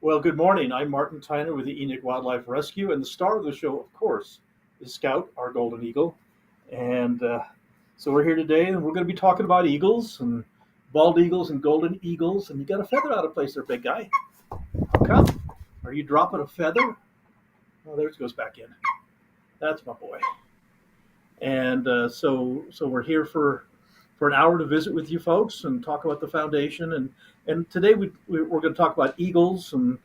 Well, good morning. I'm Martin Tyner with the Enoch Wildlife Rescue, and the star of the show, of course, is Scout, our golden eagle. And so we're here today, and we're going to be talking about eagles and bald eagles and golden eagles. And you got a feather out of place there, big guy. How come? Are you dropping a feather? Oh, there it goes back in. That's my boy. And so we're here for an hour to visit with you folks and talk about the foundation. And today we're going to talk about eagles and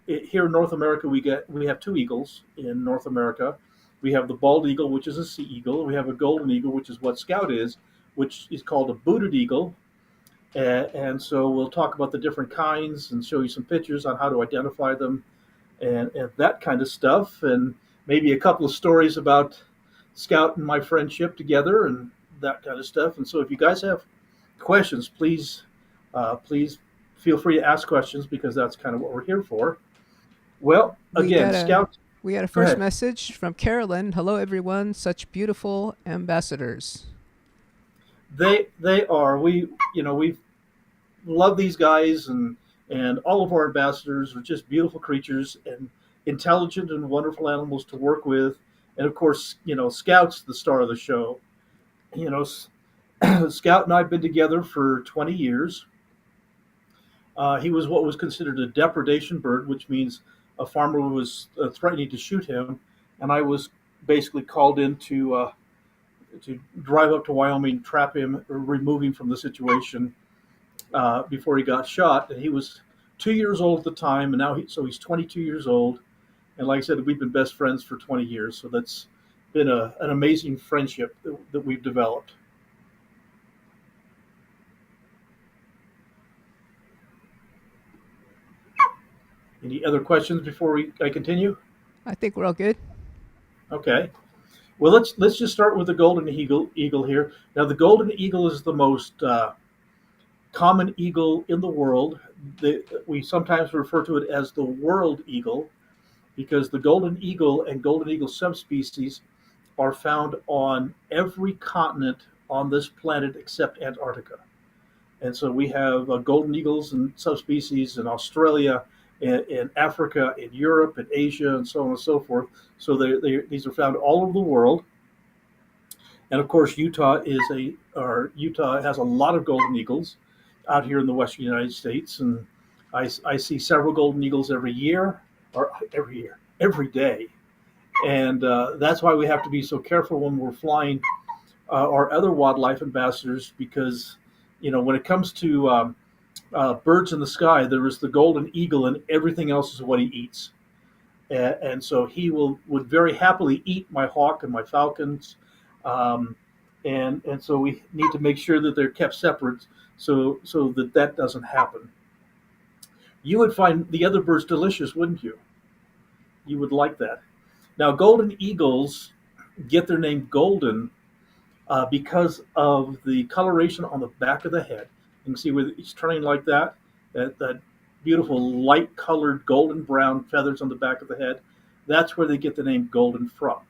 here in North America we have two eagles in North America. We have the bald eagle, which is a sea eagle. We have a golden eagle, which is what Scout is, which is called a booted eagle. And so we'll talk about the different kinds and show you some pictures on how to identify them and that kind of stuff, and maybe a couple of stories about Scout and my friendship together and that kind of stuff. And so if you guys have questions, please feel free to ask questions because that's kind of what we're here for. Well, We again, got a Scout, we got a go first ahead. message from Carolyn. Hello everyone, such beautiful ambassadors. They are we love these guys, and all of our ambassadors are just beautiful creatures and intelligent and wonderful animals to work with. And of course, Scout's the star of the show. You know, Scout and I've been together for 20 years. He was what was considered a depredation bird, which means a farmer was threatening to shoot him, and I was basically called in to drive up to Wyoming, trap him, or remove him from the situation before he got shot. And he was 2 years old at the time, and so he's 22 years old. And like I said, we've been best friends for 20 years, so that's been an amazing friendship that we've developed. Any other questions before I continue? I think we're all good. Okay. Well, let's just start with the golden eagle here. Now, the golden eagle is the most common eagle in the world. We sometimes refer to it as the world eagle because the golden eagle and golden eagle subspecies are found on every continent on this planet except Antarctica. And so we have golden eagles and subspecies in Australia, in Africa, in Europe, in Asia, and so on and so forth. So these are found all over the world. And of course, Utah has a lot of golden eagles out here in the western United States, and I see several golden eagles every day, and that's why we have to be so careful when we're flying our other wildlife ambassadors because when it comes to birds in the sky, there is the golden eagle, and everything else is what he eats. And so he would very happily eat my hawk and my falcons, um, and so we need to make sure that they're kept separate so that doesn't happen. You would find the other birds delicious, wouldn't you? You would like that. Now, golden eagles get their name golden because of the coloration on the back of the head. You can see where it's turning like that beautiful light colored golden brown feathers on the back of the head. That's where they get the name golden from.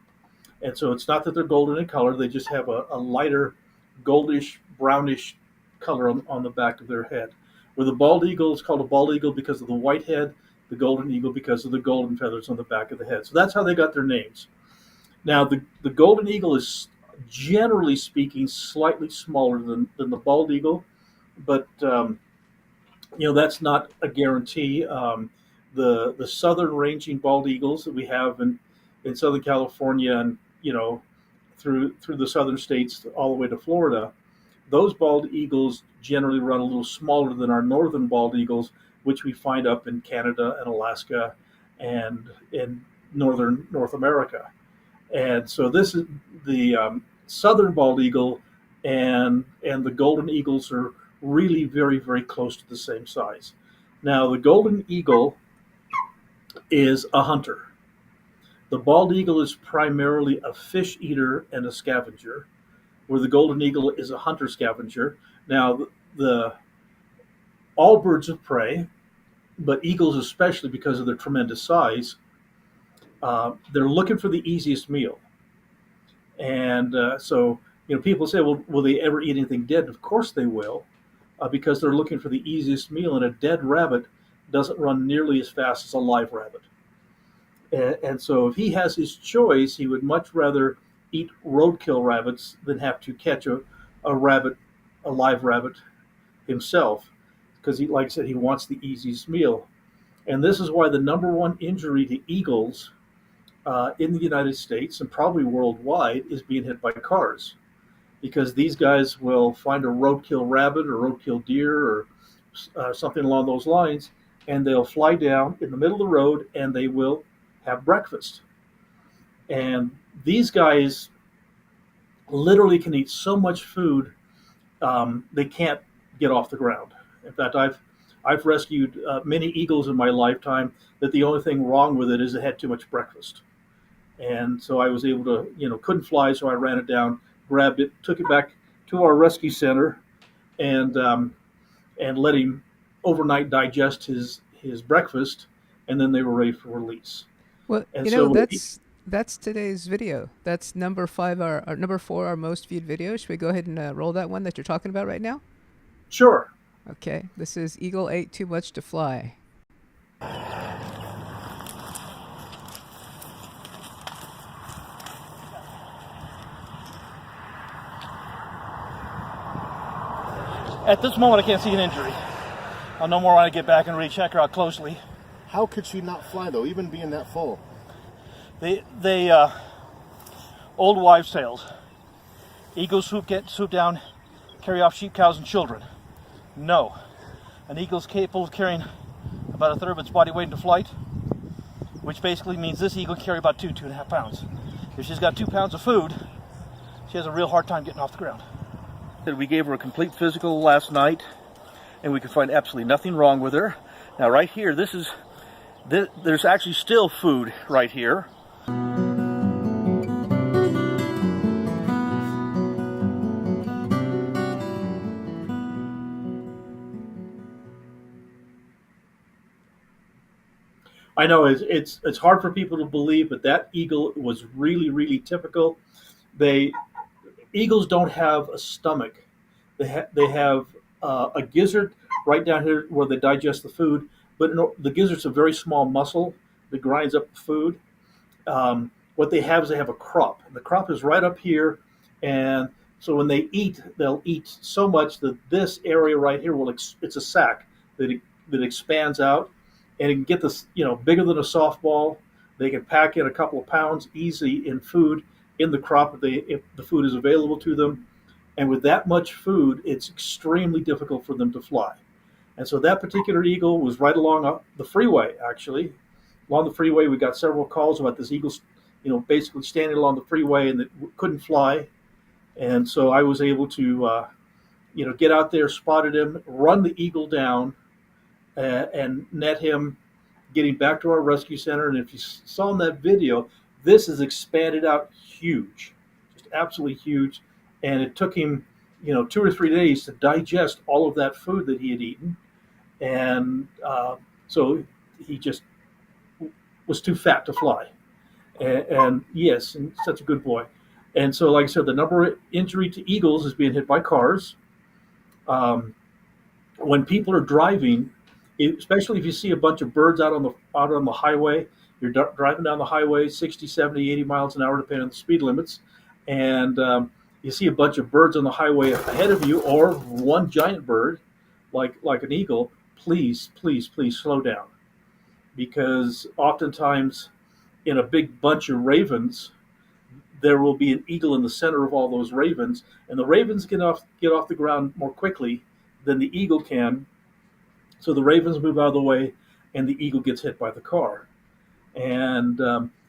And so it's not that they're golden in color, they just have a lighter goldish, brownish color on the back of their head. Where the bald eagle is called a bald eagle because of the white head, the golden eagle because of the golden feathers on the back of the head. So that's how they got their names. Now, the golden eagle is generally speaking slightly smaller than the bald eagle, but that's not a guarantee. The southern ranging bald eagles that we have in Southern California and through the southern states all the way to Florida, those bald eagles generally run a little smaller than our northern bald eagles, which we find up in Canada and Alaska and in northern North America. And so this is the southern bald eagle and the golden eagles are really very, very close to the same size. Now, the golden eagle is a hunter. The bald eagle is primarily a fish eater and a scavenger, where the golden eagle is a hunter scavenger. Now, the all birds of prey, but eagles especially because of their tremendous size, they're looking for the easiest meal. And so, people say, well, will they ever eat anything dead? Of course they will, because they're looking for the easiest meal. And a dead rabbit doesn't run nearly as fast as a live rabbit. And so if he has his choice, he would much rather eat roadkill rabbits than have to catch a rabbit, a live rabbit himself, because he, like I said, he wants the easiest meal. And this is why the number one injury to eagles in the United States and probably worldwide is being hit by cars, because these guys will find a roadkill rabbit or roadkill deer or something along those lines, and they'll fly down in the middle of the road and they will have breakfast. And these guys literally can eat so much food they can't get off the ground. In fact, I've rescued many eagles in my lifetime that the only thing wrong with it is it had too much breakfast. And so I was able to, couldn't fly, so I ran it down, grabbed it, took it back to our rescue center, and let him overnight digest his breakfast, and then they were ready for release. Well, And so that's today's video. That's number 5, our number 4, our most viewed video. Should we go ahead and roll that one that you're talking about right now? sure. Okay, this is Eagle ate too much to fly. At this moment, I can't see an injury. I'll know more when I get back and recheck her out closely. How could she not fly though, even being that full? They old wives' tales. Eagles swoop down, carry off sheep, cows, and children. No, an eagle's capable of carrying about a third of its body weight into flight, which basically means this eagle can carry about 2.5 pounds. If she's got 2 pounds of food, she has a real hard time getting off the ground. We gave her a complete physical last night, and we could find absolutely nothing wrong with her. Now, right here, there's actually still food right here. I know it's hard for people to believe, but that eagle was really, really typical. Eagles don't have a stomach. They have a gizzard right down here where they digest the food, but the gizzard's a very small muscle that grinds up the food. What they have is they have a crop. The crop is right up here, and so when they eat, they'll eat so much that this area right here it's a sac that expands out, and it can get this bigger than a softball. They can pack in a couple of pounds easy in food in the crop if the food is available to them. And with that much food, it's extremely difficult for them to fly. And so that particular eagle was right along the freeway, actually. Along the freeway, we got several calls about this eagle, basically standing along the freeway and that couldn't fly. And so I was able to, get out there, spotted him, run the eagle down, and net him, getting back to our rescue center. And if you saw in that video, this is expanded out huge, just absolutely huge. And it took him, 2 or 3 days to digest all of that food that he had eaten. And so he just was too fat to fly. And yes, and such a good boy. And so, like I said, the number of injury to eagles is being hit by cars. When people are driving, especially if you see a bunch of birds out on the highway, you're driving down the highway 60, 70, 80 miles an hour, depending on the speed limits, and you see a bunch of birds on the highway ahead of you, or one giant bird, like an eagle, please, please, please slow down. Because oftentimes in a big bunch of ravens, there will be an eagle in the center of all those ravens, and the ravens get off the ground more quickly than the eagle can. So the ravens move out of the way, and the eagle gets hit by the car. And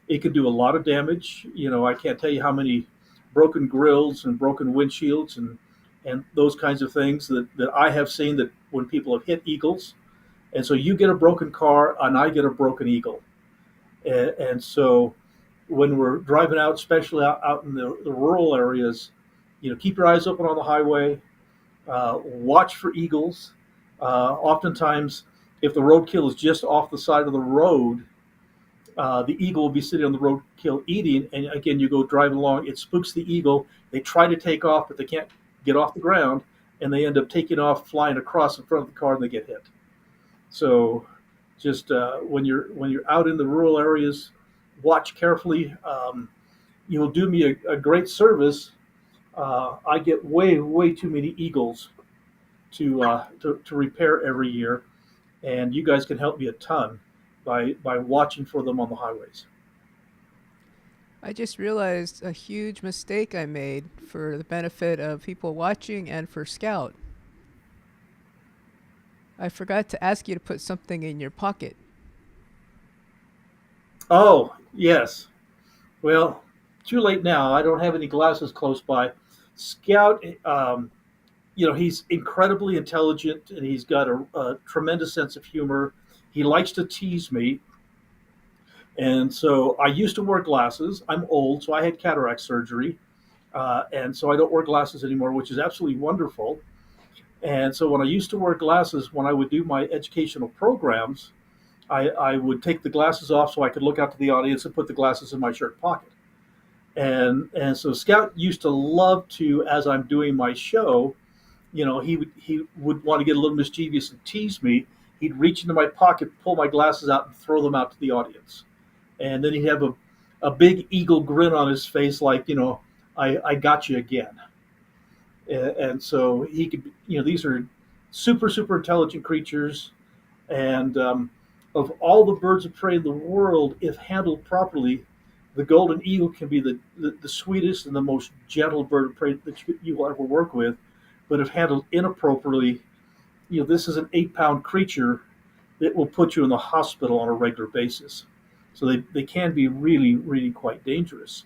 it can do a lot of damage. I can't tell you how many broken grills and broken windshields and those kinds of things that I have seen that when people have hit eagles. And so you get a broken car and I get a broken eagle. And so when we're driving out, especially out in the rural areas, keep your eyes open on the highway, watch for eagles. Oftentimes, if the roadkill is just off the side of the road, the eagle will be sitting on the roadkill eating, and again, you go driving along, it spooks the eagle. They try to take off, but they can't get off the ground, and they end up taking off, flying across in front of the car, and they get hit. So Just when you're out in the rural areas, watch carefully. You'll do me a great service. I get way too many eagles to repair every year, and you guys can help me a ton by watching for them on the highways. I just realized a huge mistake I made for the benefit of people watching and for Scout. I forgot to ask you to put something in your pocket. Oh yes, well, too late now. I don't have any glasses close by. Scout, he's incredibly intelligent and he's got a tremendous sense of humor. He likes to tease me. And so I used to wear glasses. I'm old, so I had cataract surgery. And so I don't wear glasses anymore, which is absolutely wonderful. And so when I used to wear glasses, when I would do my educational programs, I would take the glasses off so I could look out to the audience and put the glasses in my shirt pocket. And so Scout used to love to, as I'm doing my show, he would want to get a little mischievous and tease me. He'd reach into my pocket, pull my glasses out, and throw them out to the audience. And then he'd have a big eagle grin on his face, like, I got you again. And so he could, these are super intelligent creatures. And of all the birds of prey in the world, if handled properly, the golden eagle can be the sweetest and the most gentle bird of prey that you will ever work with. But if handled inappropriately, this is an 8-pound creature that will put you in the hospital on a regular basis. So they can be really quite dangerous.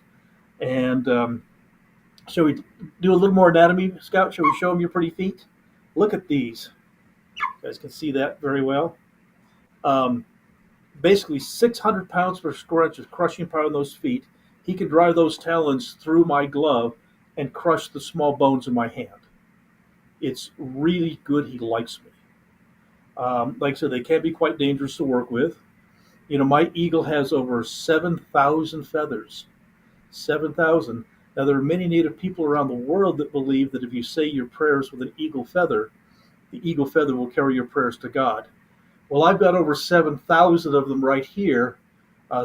And shall we do a little more anatomy, Scout? Shall we show them your pretty feet? Look at these. You guys can see that very well. Basically 600 pounds per square inch of crushing power in those feet. He can drive those talons through my glove and crush the small bones in my hand. It's really good. He likes me. Like I said, they can be quite dangerous to work with. My eagle has over 7,000 feathers. 7,000. Now, there are many Native people around the world that believe that if you say your prayers with an eagle feather, the eagle feather will carry your prayers to God. Well, I've got over 7,000 of them right here,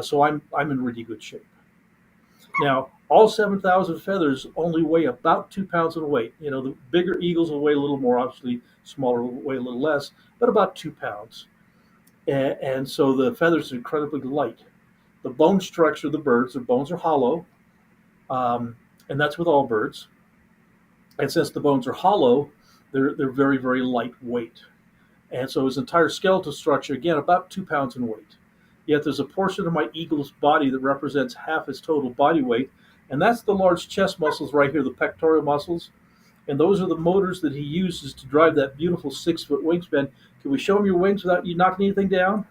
so I'm in really good shape. Now, all 7,000 feathers only weigh about 2 pounds in weight. The bigger eagles will weigh a little more, obviously, smaller will weigh a little less, but about 2 pounds. And so the feathers are incredibly light. The bone structure of the birds, their bones are hollow, and that's with all birds. And since the bones are hollow, they're very lightweight. And so his entire skeletal structure, again, about 2 pounds in weight. Yet there's a portion of my eagle's body that represents half his total body weight, and that's the large chest muscles right here, the pectoral muscles. And those are the motors that he uses to drive that beautiful 6-foot wingspan. Can we show him your wings without you knocking anything down?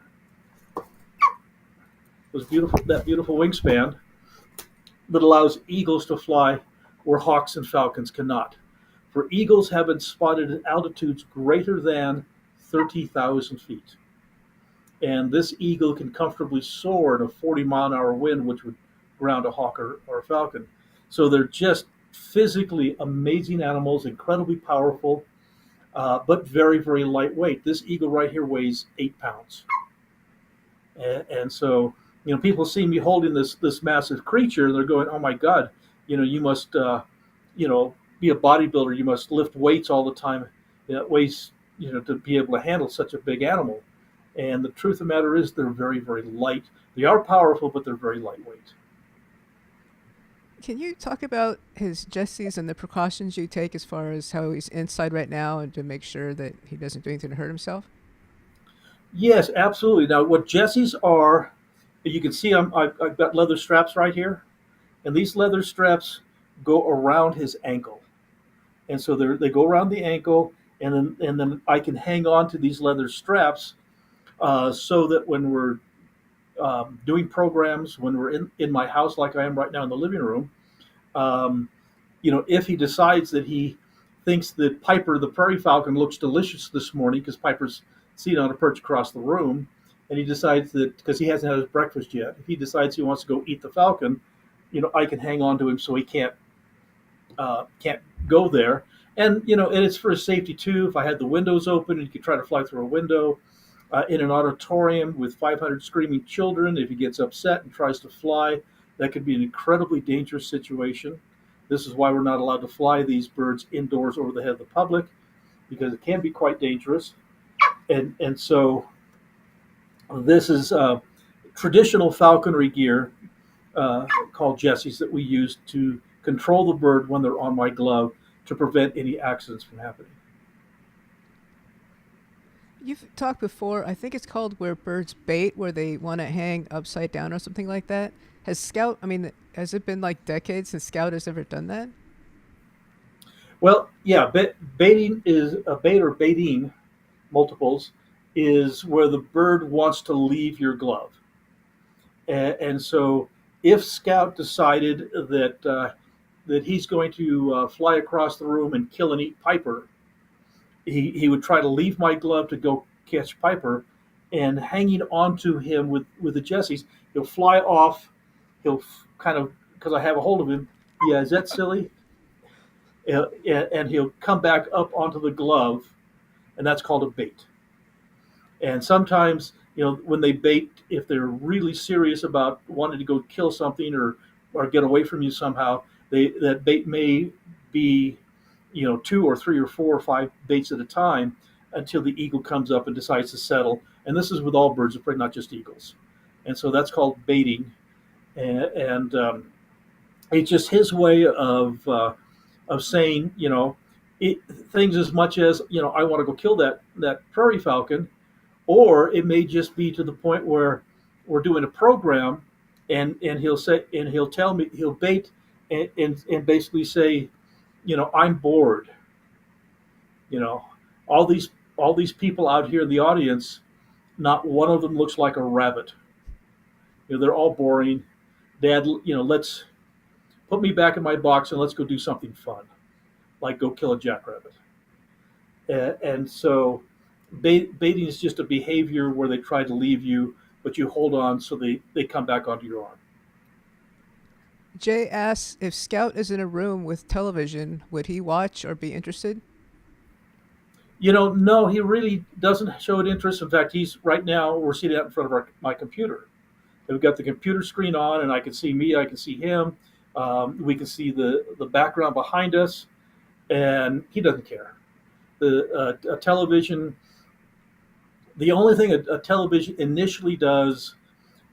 That beautiful wingspan that allows eagles to fly where hawks and falcons cannot. For eagles have been spotted at altitudes greater than 30,000 feet. And this eagle can comfortably soar in a 40-mile-an-hour wind, which would ground a hawk or a falcon. So they're just physically amazing animals, incredibly powerful, but very lightweight. This eagle right here weighs 8 pounds. And so, people see me holding this massive creature, and they're going, "Oh my God, you must, be a bodybuilder. You must lift weights all the time. It weighs, to be able to handle such a big animal." And the truth of the matter is, they're very light. They are powerful, but they're very lightweight. Can you talk about his jesses and the precautions you take as far as how he's inside right now and to make sure that he doesn't do anything to hurt himself? Yes, absolutely. Now, what jesses are, you can see I've got leather straps right here, and these leather straps go around his ankle. And so they go around the ankle, and then I can hang on to these leather straps so that when we're doing programs, when we're in my house like I am right now in the living room, if he decides that he thinks that Piper the prairie falcon looks delicious this morning because Piper's sitting on a perch across the room, and he decides that because he hasn't had his breakfast yet, if he decides he wants to go eat the falcon, I can hang on to him so he can't go there. And and it's for his safety too. If I had the windows open, he could try to fly through a window. in an auditorium with 500 screaming children. If he gets upset and tries to fly, that could be an incredibly dangerous situation. This is why we're not allowed to fly these birds indoors over the head of the public, because it can be quite dangerous. And so this is traditional falconry gear called Jessies that we use to control the bird when they're on my glove to prevent any accidents from happening. You've talked before, I think it's called where birds bait, where they want to hang upside down or something like that. Has Scout, I mean, has it been like decades since Scout has ever done that? Well, yeah, baiting is a bait or baiting multiples is where the bird wants to leave your glove. And so if Scout decided that he's going to fly across the room and kill and eat Piper, he would try to leave my glove to go catch Piper, and hanging onto him with the Jessies, he'll fly off. He'll kind of, because I have a hold of him. Yeah, is that silly? And he'll come back up onto the glove, and that's called a bait. And sometimes, when they bait, if they're really serious about wanting to go kill something or get away from you somehow, that bait may be 2 or 3 or 4 or 5 baits at a time until the eagle comes up and decides to settle. And this is with all birds of prey, not just eagles. And so that's called baiting. And it's just his way of saying, things as much as, I want to go kill that prairie falcon, or it may just be to the point where we're doing a program and he'll tell me, he'll bait and basically say, I'm bored. All these people out here in the audience, not one of them looks like a rabbit. They're all boring. Dad, let's put me back in my box and let's go do something fun, like go kill a jackrabbit. And so baiting is just a behavior where they try to leave you, but you hold on so they come back onto your arm. Jay asks, if Scout is in a room with television, would he watch or be interested? No, he really doesn't show an interest. In fact, right now, we're sitting out in front of my computer. We've got the computer screen on, and I can see me, I can see him. We can see the background behind us, and he doesn't care. A television, the only thing a television initially does,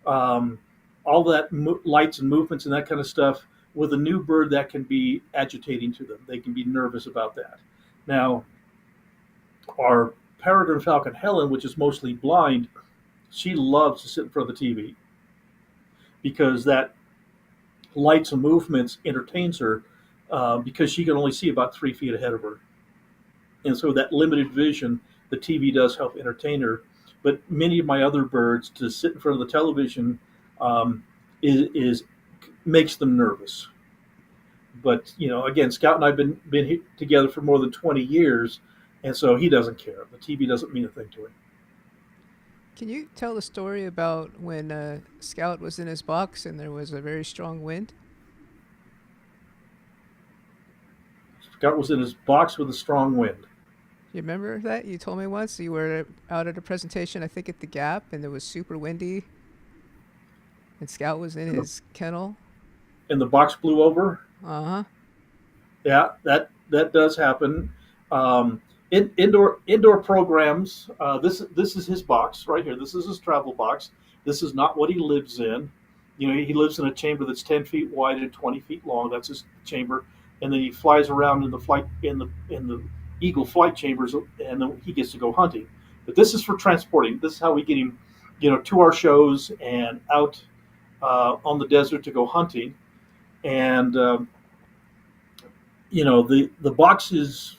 all that lights and movements and that kind of stuff, with a new bird, that can be agitating to them. They can be nervous about that. Now, our peregrine falcon Helen, which is mostly blind, she loves to sit in front of the TV because that lights and movements entertains her, because she can only see about 3 feet ahead of her. And so that limited vision, the TV does help entertain her. But many of my other birds, to sit in front of the television makes them nervous. But again, Scout and I've been together for more than 20 years, and so he doesn't care. The TV doesn't mean a thing to him. Can you tell the story about when Scout was in his box and there was a very strong wind? Scout was in his box with a strong wind. You remember that? You told me once you were out at a presentation, I think at the Gap, and it was super windy. And Scout was in his kennel. And the box blew over. Uh-huh. Yeah, that does happen. Indoor programs. This is his box right here. This is his travel box. This is not what he lives in. He lives in a chamber that's 10 feet wide and 20 feet long. That's his chamber, and then he flies around in the eagle flight chambers, and then he gets to go hunting. But this is for transporting. This is how we get him, to our shows and out on the desert to go hunting. And the box is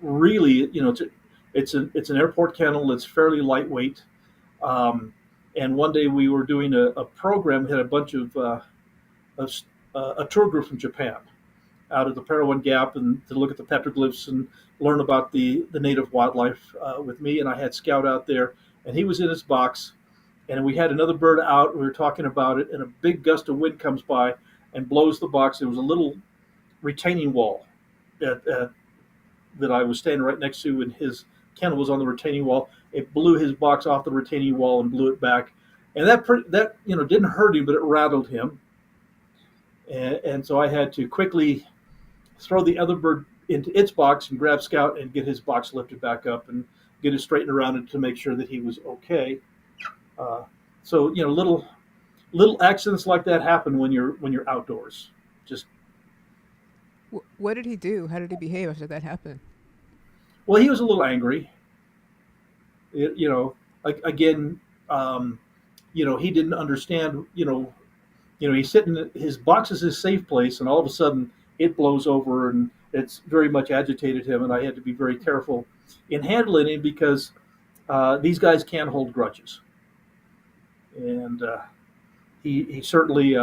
really, it's an airport kennel. It's fairly lightweight. And one day we were doing a program, had a bunch of a tour group from Japan out of the Parowan Gap, and to look at the petroglyphs and learn about the native wildlife with me. And I had Scout out there, and he was in his box, and we had another bird out. We were talking about it, and a big gust of wind comes by and blows the box. There was a little retaining wall that I was standing right next to in his kennel was on the retaining wall. It blew his box off the retaining wall and blew it back, and that didn't hurt him, but it rattled him, and so I had to quickly throw the other bird into its box and grab Scout and get his box lifted back up and get it straightened around it to make sure that he was okay. So little accidents like that happen when you're outdoors. Just What did he do? How did he behave after that happened? well, he was a little angry. Like again, he didn't understand. He's sitting. His box is his safe place, and all of a sudden it blows over, and it's very much agitated him. And I had to be very careful in handling him because these guys can hold grudges, and he certainly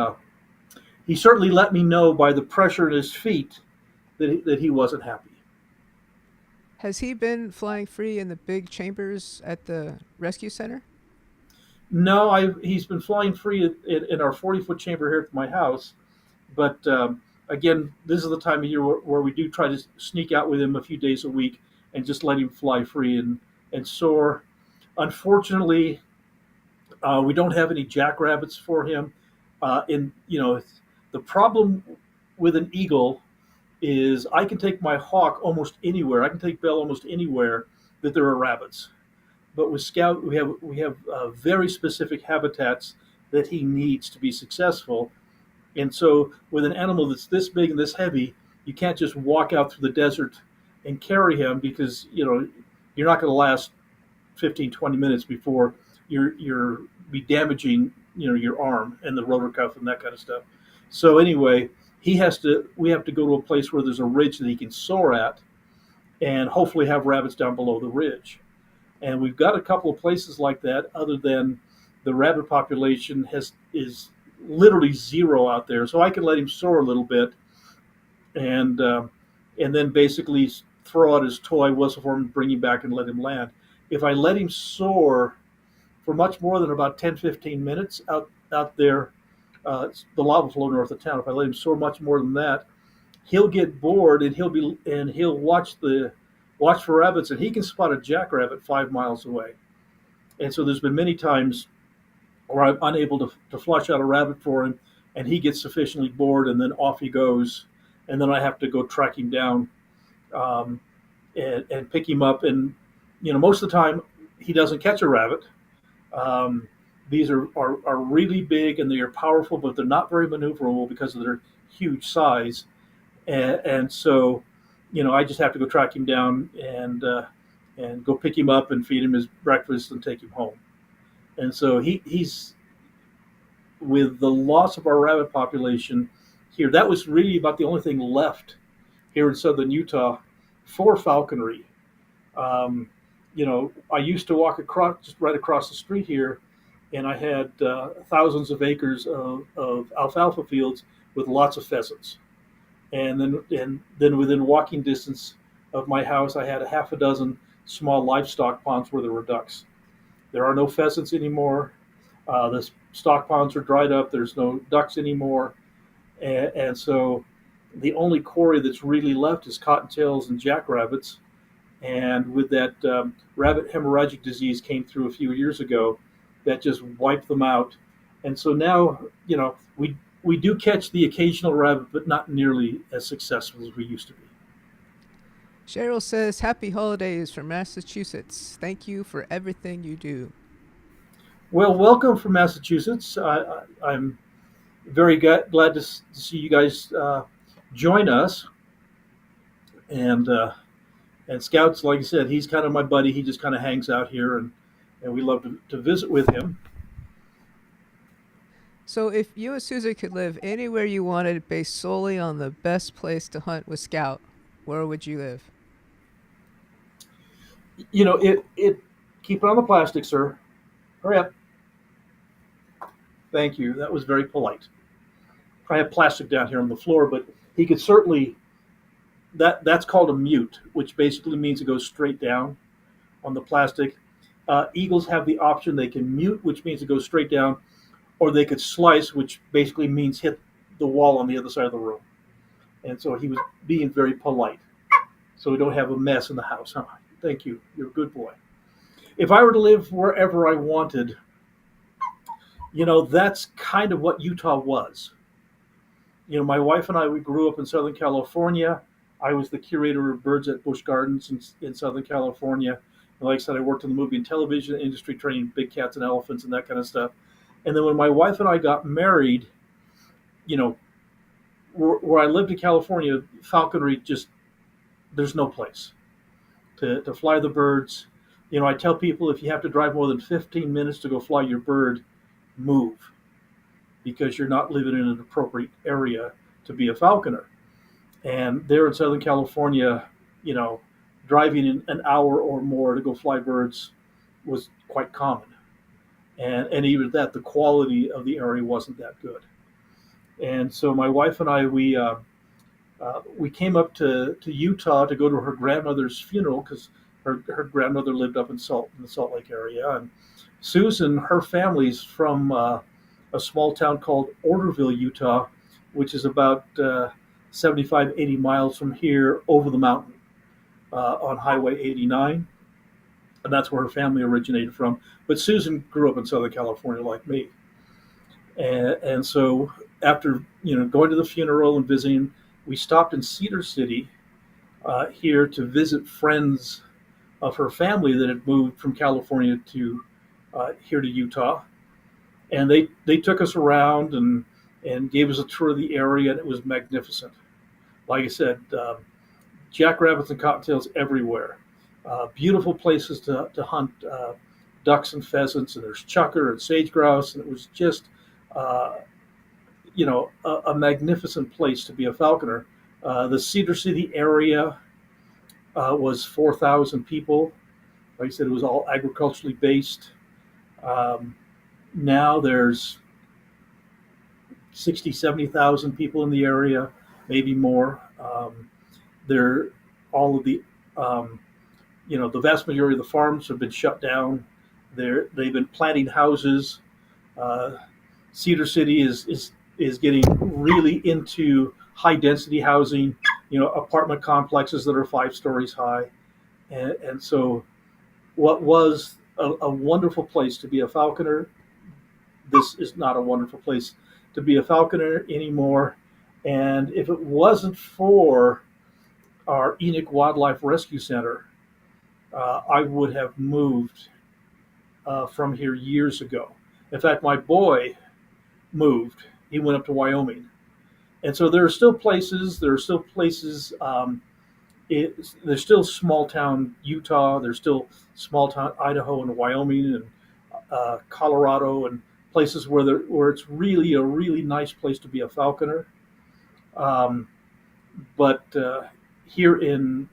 let me know by the pressure in his feet that he wasn't happy. Has he been flying free in the big chambers at the rescue center? No, he's been flying free in our 40-foot chamber here at my house, but again, this is the time of year where we do try to sneak out with him a few days a week and just let him fly free and soar. Unfortunately, we don't have any jackrabbits for him. The problem with an eagle is I can take my hawk almost anywhere. I can take Bell almost anywhere that there are rabbits. But with Scout, we have very specific habitats that he needs to be successful. And so with an animal that's this big and this heavy, you can't just walk out through the desert and carry him because you're not going to last 15, 20 minutes before you're be damaging your arm and the rotor cuff and that kind of stuff. So anyway, we have to go to a place where there's a ridge that he can soar at and hopefully have rabbits down below the ridge. And we've got a couple of places like that, other than the rabbit population is literally zero out there. So I can let him soar a little bit and then basically throw out his toy, whistle for him, bring him back and let him land. If I let him soar for much more than about 10, 15 minutes out there, it's the lava flow north of town. If I let him soar much more than that, he'll get bored and he'll watch for rabbits, and he can spot a jackrabbit 5 miles away. And so there's been many times where I'm unable to flush out a rabbit for him, and he gets sufficiently bored, and then off he goes, and then I have to go track him down and pick him up. And most of the time he doesn't catch a rabbit. These are really big and they are powerful, but they're not very maneuverable because of their huge size. And so, I just have to go track him down and go pick him up and feed him his breakfast and take him home. And so he's, with the loss of our rabbit population here, that was really about the only thing left here in southern Utah for falconry. I used to walk just right across the street here, and I had thousands of acres of alfalfa fields with lots of pheasants. And then within walking distance of my house, I had a half a dozen small livestock ponds where there were ducks. There are no pheasants anymore. The stock ponds are dried up. There's no ducks anymore. And so the only quarry that's really left is cottontails and jackrabbits. And with that rabbit hemorrhagic disease came through a few years ago, that just wiped them out. And so now, we do catch the occasional rabbit, but not nearly as successful as we used to be. Cheryl says, "Happy holidays from Massachusetts. Thank you for everything you do." Well, welcome from Massachusetts. I'm very glad to see you guys join us. And Scout's, like I said, he's kind of my buddy. He just kind of hangs out here, and we love to visit with him. So if you and Susan could live anywhere you wanted based solely on the best place to hunt with Scout, where would you live? Keep it on the plastic, sir. Hurry up. Thank you. That was very polite. I have plastic down here on the floor, but he could certainly, that's called a mute, which basically means it goes straight down on the plastic. Eagles have the option, they can mute, which means it goes straight down, or they could slice, which basically means hit the wall on the other side of the room. And so he was being very polite, so we don't have a mess in the house, huh? Thank you. You're a good boy. If I were to live wherever I wanted, that's kind of what Utah was. My wife and I, we grew up in Southern California. I was the curator of birds at Busch Gardens in Southern California. And like I said, I worked in the movie and television industry, training big cats and elephants and that kind of stuff. And then when my wife and I got married, where I lived in California, falconry just, there's no place to fly the birds. I tell people if you have to drive more than 15 minutes to go fly your bird, move, because you're not living in an appropriate area to be a falconer. And there in Southern California, driving in an hour or more to go fly birds was quite common. And even at that, the quality of the area wasn't that good. And so my wife and I, we came up to Utah to go to her grandmother's funeral, because her grandmother lived up in the Salt Lake area. And Susan, her family's from a small town called Orderville, Utah, which is about 75, 80 miles from here over the mountain on Highway 89. And that's where her family originated from. But Susan grew up in Southern California like me. And so after going to the funeral and visiting, we stopped in Cedar City here to visit friends of her family that had moved from California to here to Utah. And they took us around and gave us a tour of the area, and it was magnificent. Like I said, jackrabbits and cottontails everywhere. Beautiful places to hunt ducks and pheasants, and there's chukar and sage grouse, and it was just a magnificent place to be a falconer. The Cedar City area was 4,000 people. Like I said, it was all agriculturally based. Now there's 60, 70,000 people in the area, maybe more. All of the, the vast majority of the farms have been shut down. They've been planting houses. Cedar City is getting really into high density housing, apartment complexes that are 5 stories high. And so what was a wonderful place to be a falconer, this is not a wonderful place to be a falconer anymore. And if it wasn't for our Enoch Wildlife Rescue Center, I would have moved from here years ago. In fact, my boy moved. He went up to Wyoming. And so there are still places, there's still small town Utah, there's still small town Idaho and Wyoming and Colorado, and places where it's really a really nice place to be a falconer. But here in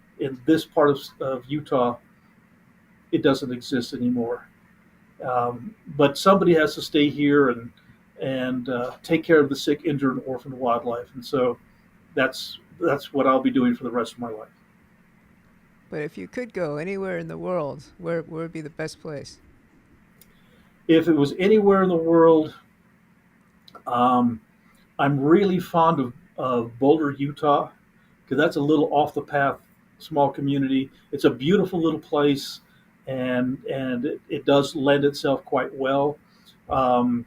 this part of Utah, it doesn't exist anymore. But somebody has to stay here and take care of the sick, injured, and orphaned wildlife. And so that's what I'll be doing for the rest of my life. But if you could go anywhere in the world, where would be the best place? If it was anywhere in the world, I'm really fond of Boulder, Utah, because that's a little off the path, small community. It's a beautiful little place, and it does lend itself quite well. Over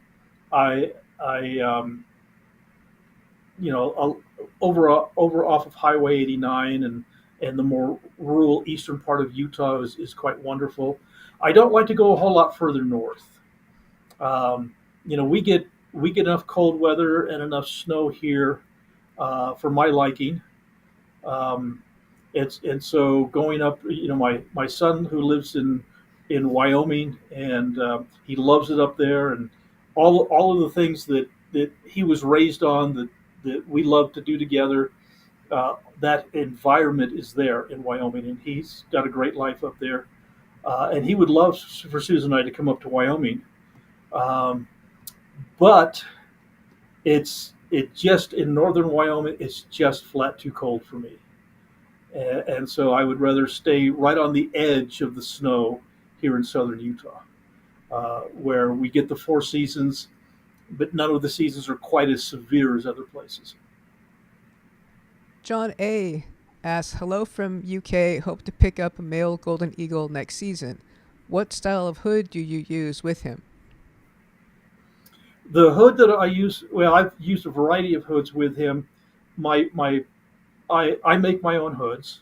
off of Highway 89 and the more rural eastern part of Utah is quite wonderful. I don't like to go a whole lot further north. We get enough cold weather and enough snow here for my liking. And so going up, my son who lives in Wyoming, and he loves it up there, and all of the things that he was raised on that we love to do together. That environment is there in Wyoming, and he's got a great life up there. And he would love for Susan and I to come up to Wyoming. But it just in northern Wyoming, it's just flat too cold for me. And so I would rather stay right on the edge of the snow here in southern Utah, where we get the 4 seasons, but none of the seasons are quite as severe as other places. John A. asks, hello from UK, hope to pick up a male golden eagle next season. What style of hood do you use with him? The hood that I use, well, I've used a variety of hoods with him. I make my own hoods,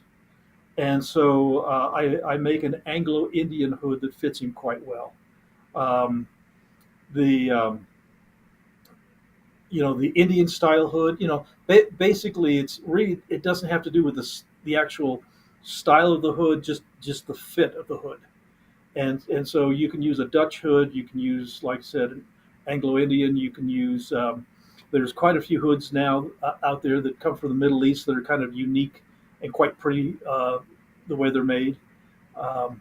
and so I make an Anglo-Indian hood that fits him quite well. Um, the the Indian style hood. Basically, it doesn't have to do with the actual style of the hood, just the fit of the hood. And so you can use a Dutch hood. You can use, like I said, an Anglo-Indian. You can use. There's quite a few hoods now out there that come from the Middle East that are kind of unique and quite pretty the way they're made. Um,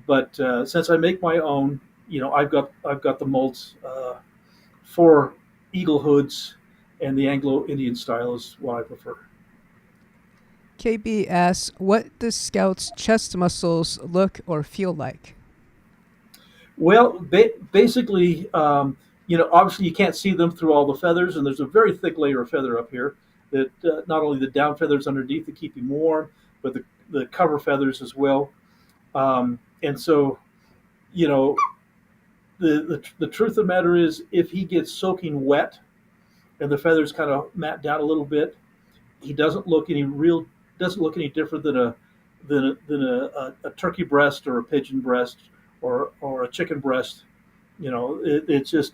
but since I make my own, I've got the molds for eagle hoods, and the Anglo-Indian style is what I prefer. KB asks, what does Scout's chest muscles look or feel like? Well, basically, obviously you can't see them through all the feathers, and there's a very thick layer of feather up here that not only the down feathers underneath to keep him warm, but the cover feathers as well. And so, you know, the truth of the matter is, if he gets soaking wet and the feathers kind of mat down a little bit, he doesn't look any different than a turkey breast or a pigeon breast or a chicken breast. It's just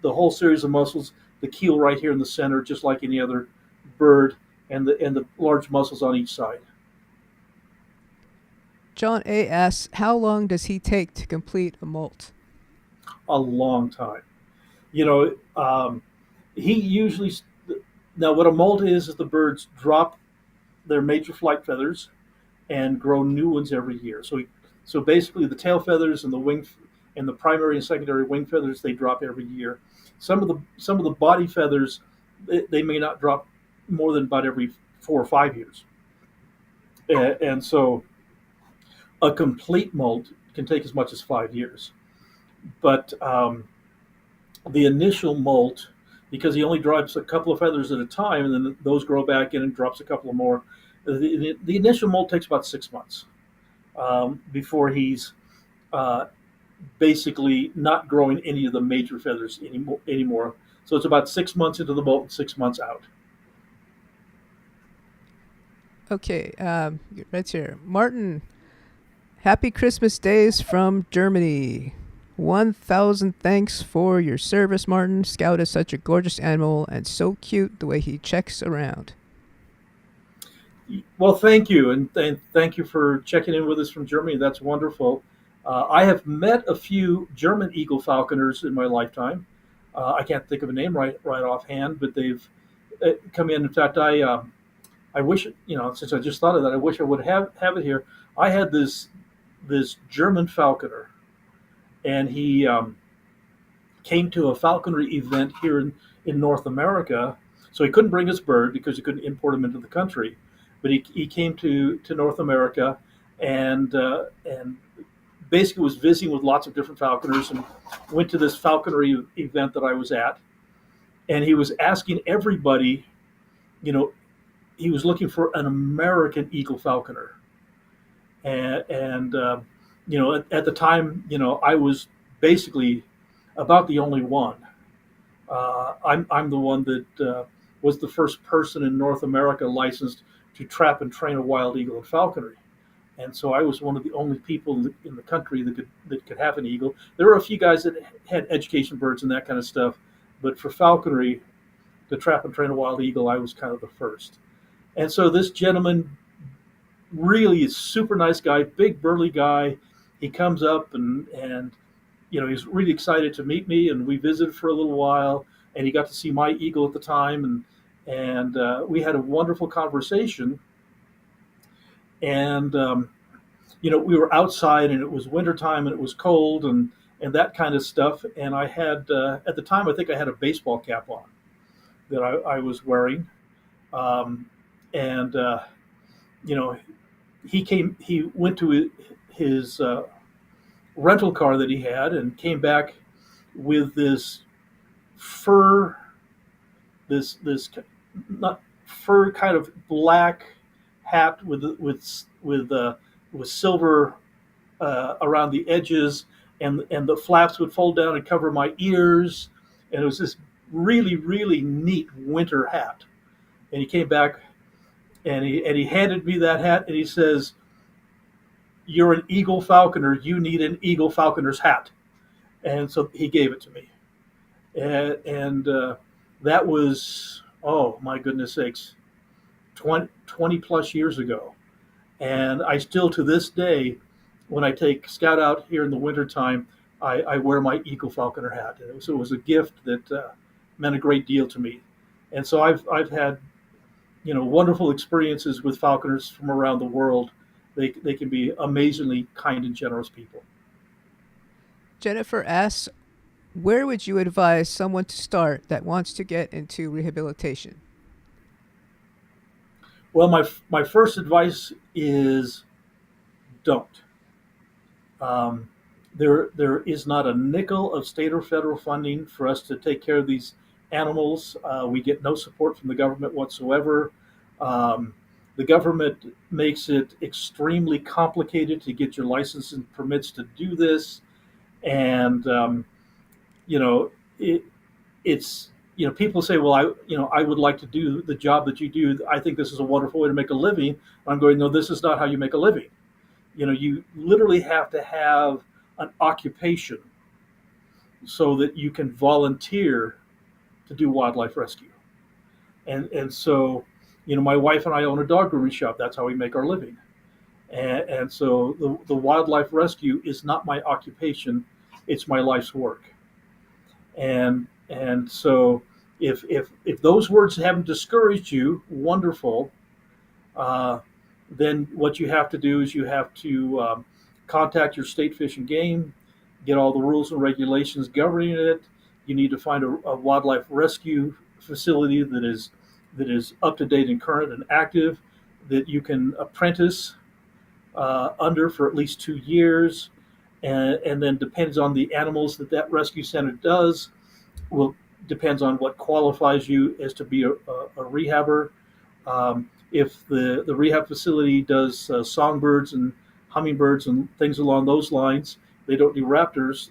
the whole series of muscles, the keel right here in the center, just like any other bird, and the large muscles on each side. John A. asks, how long does he take to complete a molt? A long time. He usually, now what a molt is the birds drop their major flight feathers and grow new ones every year. So basically, the tail feathers and the wing and the primary and secondary wing feathers, they drop every year. Some of the body feathers, they may not drop more than about every 4 or 5 years. And so a complete molt can take as much as 5 years. But the initial molt, because he only drops a couple of feathers at a time, and then those grow back in and drops a couple of more. The initial molt takes about 6 months before he's basically not growing any of the major feathers anymore. So it's about 6 months into the molt and 6 months out. Okay, right here. Martin, happy Christmas days from Germany. 1,000 thanks for your service, Martin. Scout is such a gorgeous animal and so cute the way he checks around. Well, thank you, and thank you for checking in with us from Germany. That's wonderful. I have met a few German eagle falconers in my lifetime. I can't think of a name right offhand, but they've come in. In fact, I wish, since I just thought of that, I wish I would have it here. I had this German falconer, and he came to a falconry event here in North America. So he couldn't bring his bird because he couldn't import him into the country. But he came to North America and basically was visiting with lots of different falconers and went to this falconry event that I was at. And he was asking everybody, he was looking for an American eagle falconer. And at the time, I was basically about the only one. I'm the one that was the first person in North America licensed to trap and train a wild eagle in falconry, and so I was one of the only people in the country that could have an eagle. There were a few guys that had education birds and that kind of stuff, but for falconry, to trap and train a wild eagle, I was kind of the first. And so this gentleman really is super nice guy, big burly guy. He comes up and he's really excited to meet me, and we visited for a little while, and he got to see my eagle at the time, and we had a wonderful conversation. And we were outside, and it was wintertime, and it was cold, and that kind of stuff. And I had at the time, I think I had a baseball cap on that I was wearing, and he went to his rental car that he had and came back with this fur, this not fur, kind of black, hat with silver around the edges, and the flaps would fold down and cover my ears, and it was this really really neat winter hat. And he came back and he handed me that hat, and he says, "You're an eagle falconer. You need an eagle falconer's hat." And so he gave it to me, and that was, oh my goodness sakes, 20 plus years ago. And I still, to this day, when I take Scout out here in the wintertime, I wear my Eagle Falconer hat. So it was a gift that meant a great deal to me. And so I've had, wonderful experiences with falconers from around the world. They can be amazingly kind and generous people. Jennifer asks, where would you advise someone to start that wants to get into rehabilitation? Well, my first advice is don't. There is not a nickel of state or federal funding for us to take care of these animals. We get no support from the government whatsoever. The government makes it extremely complicated to get your license and permits to do this, and it's people say, well, I would like to do the job that you do. I think this is a wonderful way to make a living. I'm going, no, this is not how you make a living. You literally have to have an occupation so that you can volunteer to do wildlife rescue. And so, my wife and I own a dog grooming shop. That's how we make our living. And so the wildlife rescue is not my occupation. It's my life's work. And so if those words haven't discouraged you, wonderful. Then what you have to do is you have to contact your state fish and game, get all the rules and regulations governing it. You need to find a wildlife rescue facility that is up to date and current and active, that you can apprentice under for at least 2 years, and then depends on the animals that rescue center does. Depends on what qualifies you as to be a rehabber. If the rehab facility does songbirds and hummingbirds and things along those lines, they don't do raptors,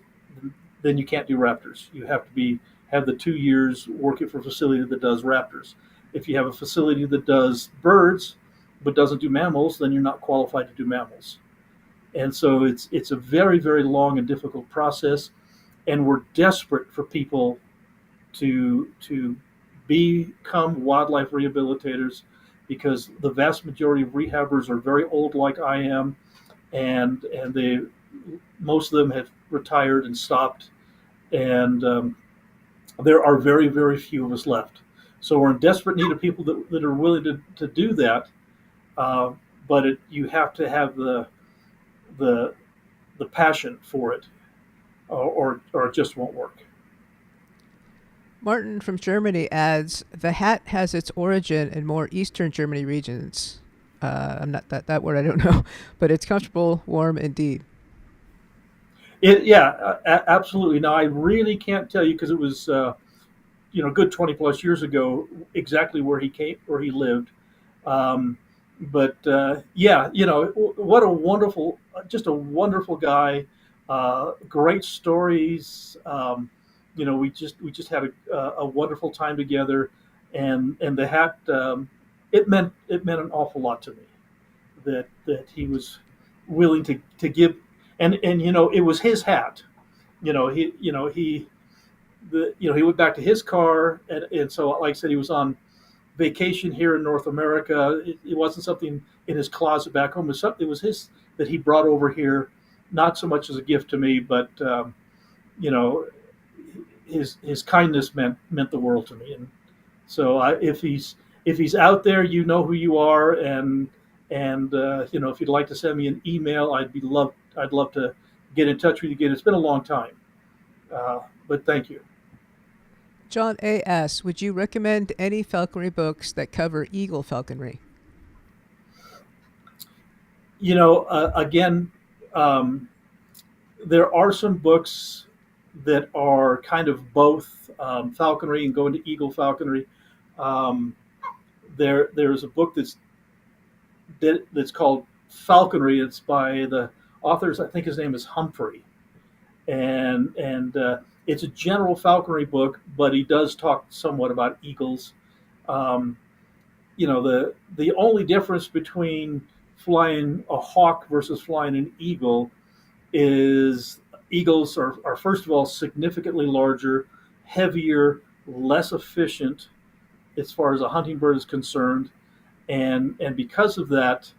then you can't do raptors. You have to have the 2 years working for a facility that does raptors. If you have a facility that does birds but doesn't do mammals, then you're not qualified to do mammals. And so it's a very, very long and difficult process, and we're desperate for people to become wildlife rehabilitators, because the vast majority of rehabbers are very old, like I am, and most of them have retired and stopped, and there are very, very few of us left. So we're in desperate need of people that are willing to do that, but you have to have the passion for it, or it just won't work. Martin from Germany adds, the hat has its origin in more eastern Germany regions. I'm not that word, I don't know, but it's comfortable, warm indeed. Absolutely. Now I really can't tell you, because it was a good 20 plus years ago, exactly where he lived. But what a wonderful, just a wonderful guy. Great stories. We just had a wonderful time together, and the hat, it meant an awful lot to me that he was willing to give, and it was his hat. He went back to his car, and so, like I said, he was on vacation here in North America. It wasn't something in his closet back home. It was his that he brought over here, not so much as a gift to me, but his kindness meant the world to me. And so if he's out there, who you are, and if you'd like to send me an email, I'd love to get in touch with you again. It's been a long time, but thank you. John A. asks, would you recommend any falconry books that cover eagle falconry? Again, there are some books that are kind of both falconry and going to eagle falconry. There's a book that's that's called Falconry. It's by the authors. I think his name is Humphrey, and it's a general falconry book, but he does talk somewhat about eagles. Um, the only difference between flying a hawk versus flying an eagle is eagles are first of all significantly larger, heavier, less efficient as far as a hunting bird is concerned, and because of that,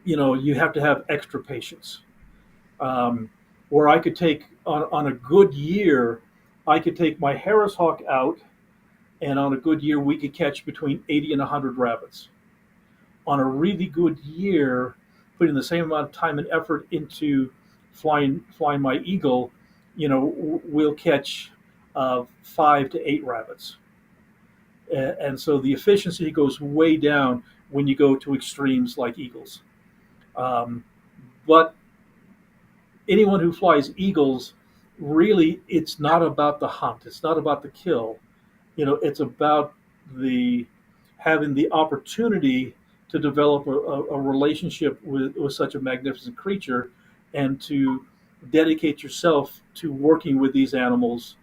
you have to have extra patience. Um, where I could take on a good year, I could take my Harris hawk out, and on a good year we could catch between 80 and 100 rabbits. On a really good year, putting the same amount of time and effort into flying my eagle, we'll catch 5 to 8 rabbits. And so the efficiency goes way down when you go to extremes like eagles. But anyone who flies eagles, really, it's not about the hunt. It's not about the kill. It's about the having the opportunity to develop a relationship with such a magnificent creature, and to dedicate yourself to working with these animals.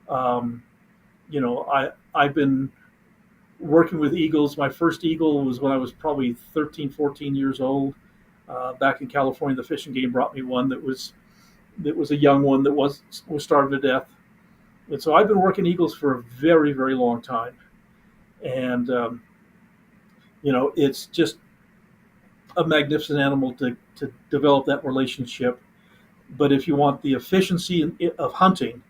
I've been working with eagles. My first eagle was when I was probably 13, 14 years old. Back in California, the Fish and Game brought me one that was a young one that was starved to death. And so I've been working eagles for a very, very long time. And, it's just a magnificent animal to develop that relationship. But if you want the efficiency of hunting,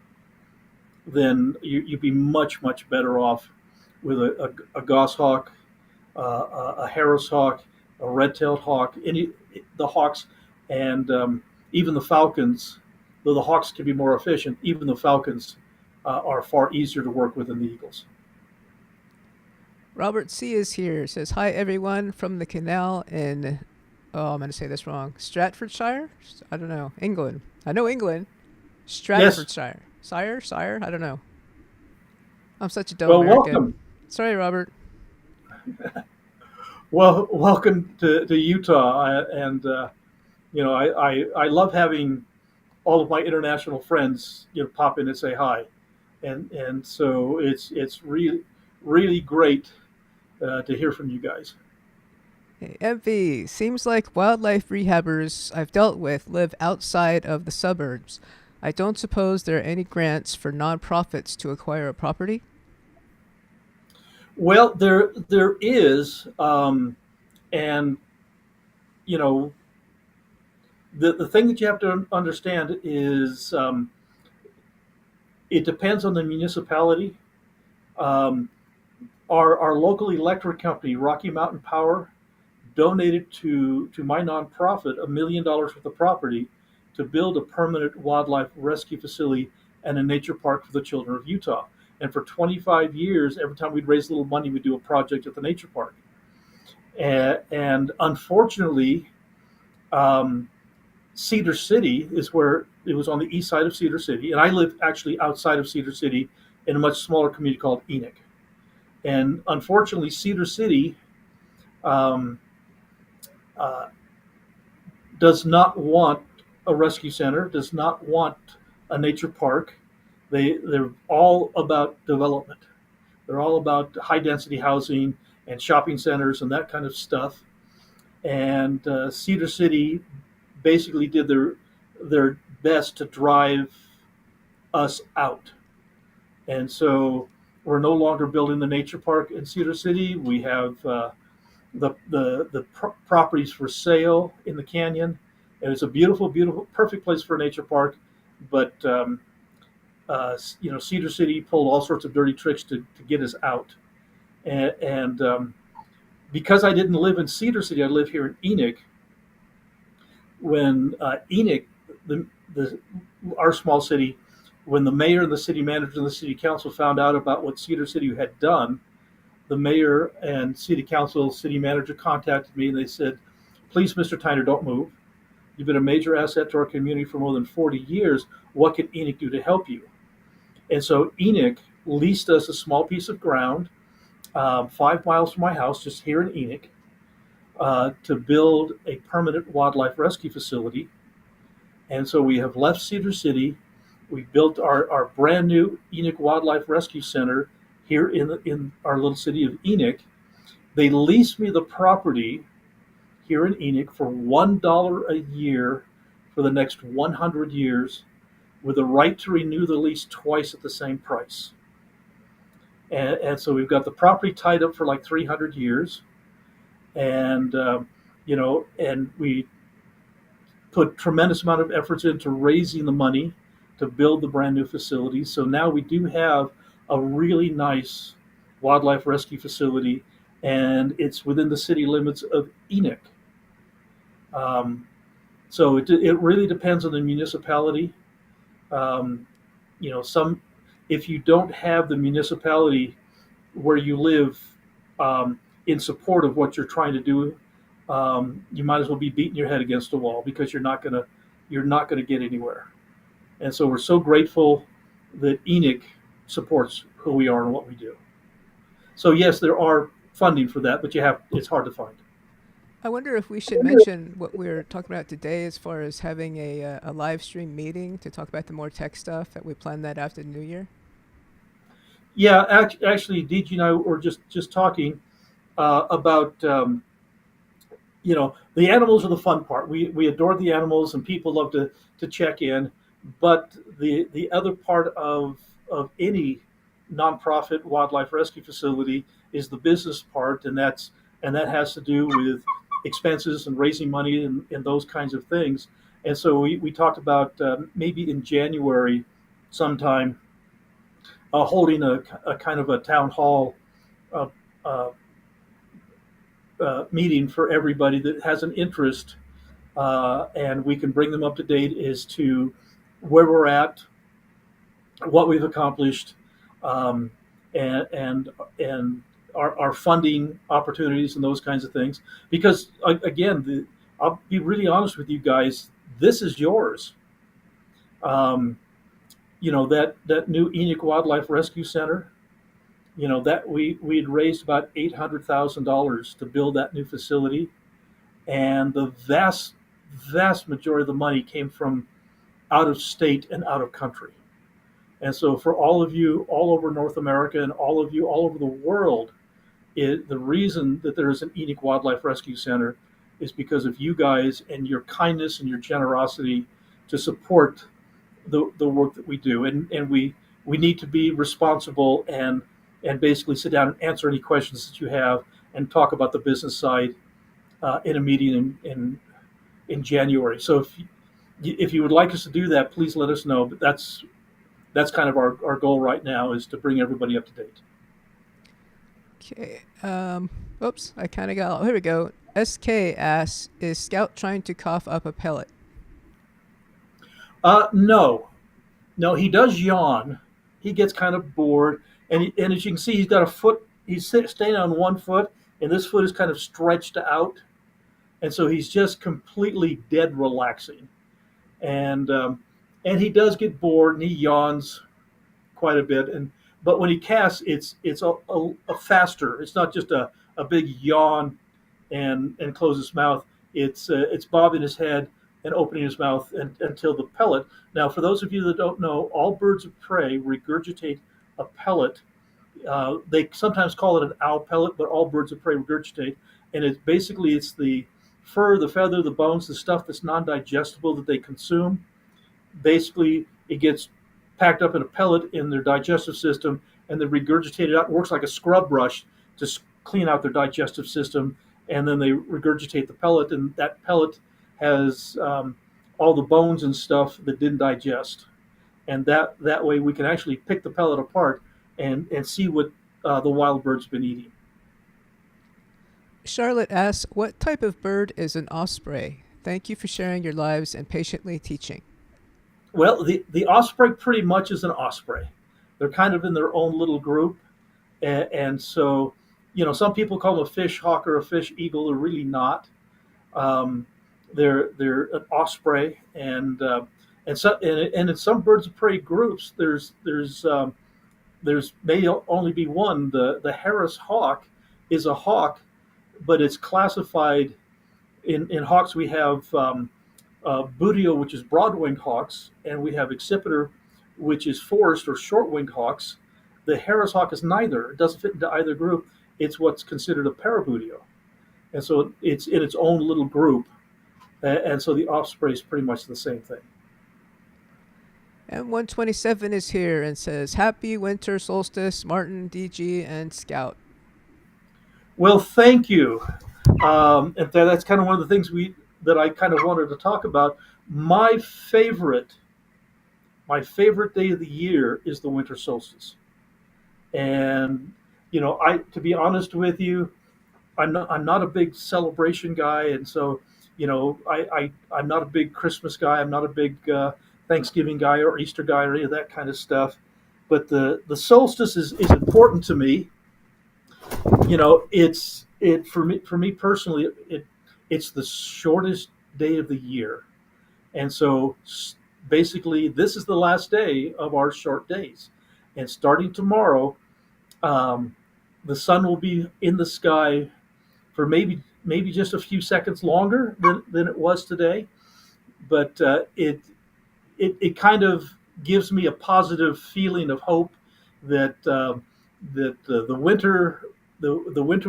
then you'd be much, much better off with a goshawk, a Harris hawk, a red-tailed hawk, the hawks, and even the falcons. Though the hawks can be more efficient, even the falcons are far easier to work with than the eagles. Robert C. is here. Says, hi, everyone from the canal in, I'm going to say this wrong, Stratfordshire? I don't know. England. I know England. Stratfordshire. Yes. Sire? I don't know. I'm such a dumb American. Welcome. Sorry, Robert. Well, welcome to Utah. And, I love having all of my international friends, pop in and say hi. And so it's really, really great to hear from you guys. Hey, MV, seems like wildlife rehabbers I've dealt with live outside of the suburbs. I don't suppose there are any grants for nonprofits to acquire a property? Well, there is, and the thing that you have to understand is it depends on the municipality. Our local electric company, Rocky Mountain Power, donated to my nonprofit $1 million worth of property to build a permanent wildlife rescue facility and a nature park for the children of Utah. And for 25 years, every time we'd raise a little money, we'd do a project at the nature park. And unfortunately, Cedar City is where it was, on the east side of Cedar City. And I live actually outside of Cedar City in a much smaller community called Enoch. And unfortunately, Cedar City does not want a rescue center, does not want a nature park. They're all about development. They're all about high density housing and shopping centers and that kind of stuff. And Cedar City basically did their best to drive us out. And so we're no longer building the nature park in Cedar City. We have the properties for sale in the canyon, and it's a beautiful, beautiful, perfect place for a nature park. But Cedar City pulled all sorts of dirty tricks to get us out. And because I didn't live in Cedar City, I live here in Enoch. When Enoch, our small city, when the mayor and the city manager and the city council found out about what Cedar City had done, the mayor and city council, city manager contacted me, and they said, please, Mr. Tyner, don't move. You've been a major asset to our community for more than 40 years. What can Enoch do to help you? And so Enoch leased us a small piece of ground, 5 miles from my house, just here in Enoch. to build a permanent wildlife rescue facility. And so we have left Cedar City. We built our brand new Enoch Wildlife Rescue Center here in our little city of Enoch. They leased me the property here in Enoch for $1 a year for the next 100 years, with the right to renew the lease twice at the same price. And so we've got the property tied up for like 300 years. And, and we put tremendous amount of efforts into raising the money to build the brand new facility. So now we do have a really nice wildlife rescue facility, and it's within the city limits of Enoch. So it really depends on the municipality. If you don't have the municipality where you live in support of what you're trying to do, you might as well be beating your head against a wall, because you're not gonna get anywhere. And so we're so grateful that Enoch supports who we are and what we do. So yes, there are funding for that, but it's hard to find. I wonder if we should mention what we're talking about today as far as having a live stream meeting to talk about the more tech stuff, that we plan that after the new year. Yeah, actually, DG and I were just talking about the animals are the fun part. We adore the animals, and people love to check in. But the other part of any nonprofit wildlife rescue facility is the business part, and that has to do with expenses and raising money and those kinds of things. And so we talked about maybe in January sometime holding a kind of a town hall meeting for everybody that has an interest, and we can bring them up to date as to where we're at, what we've accomplished, and our funding opportunities and those kinds of things. Because again, I'll be really honest with you guys, this is yours. That new Enoch Wildlife Rescue Center, that we'd raised about $800,000 to build that new facility, and the vast majority of the money came from out of state and out of country. And so for all of you all over North America and all of you all over the world, the reason that there is an Enoch Wildlife Rescue Center is because of you guys and your kindness and your generosity to support the work that we do. And we need to be responsible and basically sit down and answer any questions that you have and talk about the business side in a meeting in January. So if you would like us to do that, please let us know. But that's kind of our goal right now, is to bring everybody up to date. Okay. Oops, I kind of got. Here we go. SK asks, is Scout trying to cough up a pellet? No, he does yawn. He gets kind of bored, and as you can see, he's got a foot. He's staying on one foot, and this foot is kind of stretched out, and so he's just completely dead relaxing. And he does get bored, and he yawns quite a bit. But when he casts, it's a faster. It's not just a big yawn and close his mouth. It's bobbing his head and opening his mouth until the pellet. Now, for those of you that don't know, all birds of prey regurgitate a pellet. They sometimes call it an owl pellet, but all birds of prey regurgitate. And it's the fur, the feather, the bones, the stuff that's non-digestible that they consume. Basically, it gets packed up in a pellet in their digestive system, and they regurgitate it out. It works like a scrub brush to clean out their digestive system, and then they regurgitate the pellet, and that pellet has all the bones and stuff that didn't digest. And that way we can actually pick the pellet apart and see what the wild bird's been eating. Charlotte asks, what type of bird is an osprey? Thank you for sharing your lives and patiently teaching. Well, the osprey pretty much is an osprey. They're kind of in their own little group. And so, some people call them a fish hawk or a fish eagle. They're really not. They're an osprey. And in some birds of prey groups, there's may only be one. The Harris hawk is a hawk but it's classified in hawks. We have buteo, which is broad-winged hawks, and we have accipiter, which is forest or short-winged hawks. The Harris hawk is neither. It doesn't fit into either group. It's what's considered a parabuteo, and so it's in its own little group. And so the offspring is pretty much the same thing. And 127 is here and says, Happy Winter Solstice, Martin, DG, and Scout. Well, thank you. And that's kind of one of the things that I kind of wanted to talk about. My favorite day of the year is the winter solstice. And, to be honest with you, I'm not a big celebration guy. And so, I'm not a big Christmas guy. I'm not a big Thanksgiving guy or Easter guy or any of that kind of stuff. But the solstice is important to me. For me personally, it's the shortest day of the year. And so basically this is the last day of our short days. And starting tomorrow, the sun will be in the sky for maybe just a few seconds longer than it was today. But it kind of gives me a positive feeling of hope that the winter